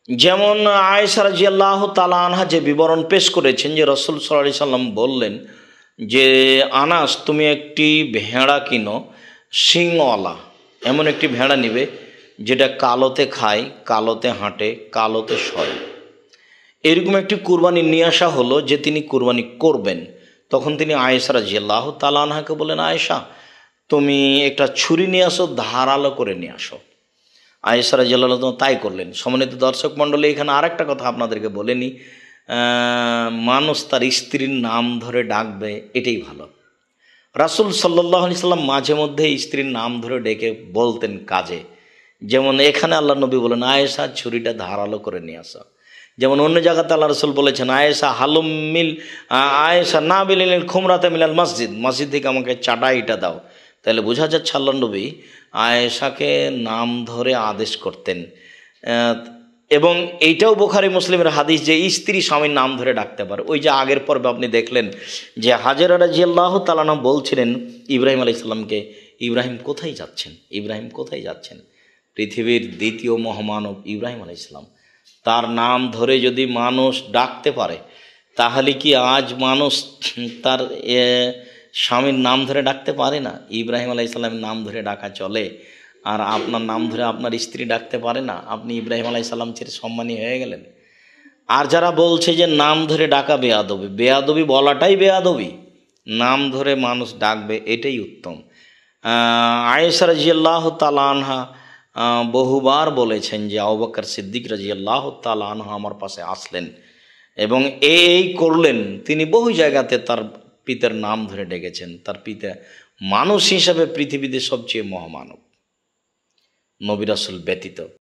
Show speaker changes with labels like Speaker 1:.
Speaker 1: যেমন আয়েশা রাদিয়াল্লাহু তাআলা আনহা যে বিবরণ পেশ করেছেন যে রাসূল সাল্লাল্লাহু আলাইহি সাল্লাম বললেন যে আনাস, তুমি একটি ভেড়া কিনো শিংওয়ালা, এমন একটি ভেড়া নিবে যেটা কালোতে খায়, কালোতে হাঁটে, কালোতে শয়। এরকম একটি কুরবানি নিয়ে আসা হলো যে তিনি কুরবানি করবেন। তখন তিনি আয়েশা রাদিয়াল্লাহু তাআলা আনহাকে বলেন, আয়েশা তুমি একটা ছুরি নিয়ে আসো, ধারালো করে নিয়ে আসো। আয়েশা রাদিয়াল্লাহু তাআলা তাই করলেন। সম্মানিত দর্শক মণ্ডলী, এখানে আরেকটা কথা আপনাদেরকে বলে নিই, মানুষ তার স্ত্রীর নাম ধরে ডাকবে এটাই ভালো। রাসূল সাল্লাল্লাহু আলাইহি সাল্লাম মাঝে মধ্যে স্ত্রীর নাম ধরে ডেকে বলতেন কাজে, যেমন এখানে আল্লাহ নবী বলেন আয়েশা ছুরিটা ধারালো করে নিয়ে আসো। যেমন অন্য জায়গাতে আল্লাহ রসুল বলেছেন আয়েশা হালুম মিল আয়েশা না বিলিল খুমরাতে মিলাল মসজিদ, মসজিদ থেকে আমাকে চাটাইটা দাও। তাহলে বোঝা যাচ্ছে আল্লাহ নবী আয়েশাকে নাম ধরে আদেশ করতেন। এবং এইটাও বুখারী মুসলিমের হাদিস যে স্ত্রী স্বামীর নাম ধরে ডাকতে পারে। ওই যে আগের পর্বে আপনি দেখলেন যে হাজেরা রাদিয়াল্লাহু তাআলা আনহা বলছিলেন ইব্রাহিম আলাইহিস সালামকে, ইব্রাহিম কোথায় যাচ্ছেন, ইব্রাহিম কোথায় যাচ্ছেন? পৃথিবীর দ্বিতীয় মহামানব ইব্রাহিম আলাইহিস সালাম, তার নাম ধরে যদি মানুষ ডাকতে পারে, তাহলে কি আজ মানুষ তার স্বামীর নাম ধরে ডাকতে পারে না? ইব্রাহিম আলাইহিস সালামের নাম ধরে ডাকা চলে, আর আপনার নাম ধরে আপনার স্ত্রী ডাকতে পারে না? আপনি ইব্রাহিম আলাইহিস সালাম চেয়ে সম্মানী হয়ে গেলেন। আর যারা বলছে যে নাম ধরে ডাকা বেয়াদবি, বেয়াদবি বলাটাই বেয়াদবি, নাম ধরে মানুষ ডাকবে এটাই উত্তম। আয়েশা রাদিয়াল্লাহু তাআলা আনহা বহুবার বলেছেন যে আবু বকর সিদ্দিক রাদিয়াল্লাহু তাআলা আনহু আমার পাশে আসলেন এবং এই করলেন। তিনি বহু জায়গাতে তার পিতার নাম ধরে ডেকেছেন। তার পিতা মানুষ হিসাবে পৃথিবীতে সবচেয়ে মহামানব, নবী রাসূল ব্যতীত।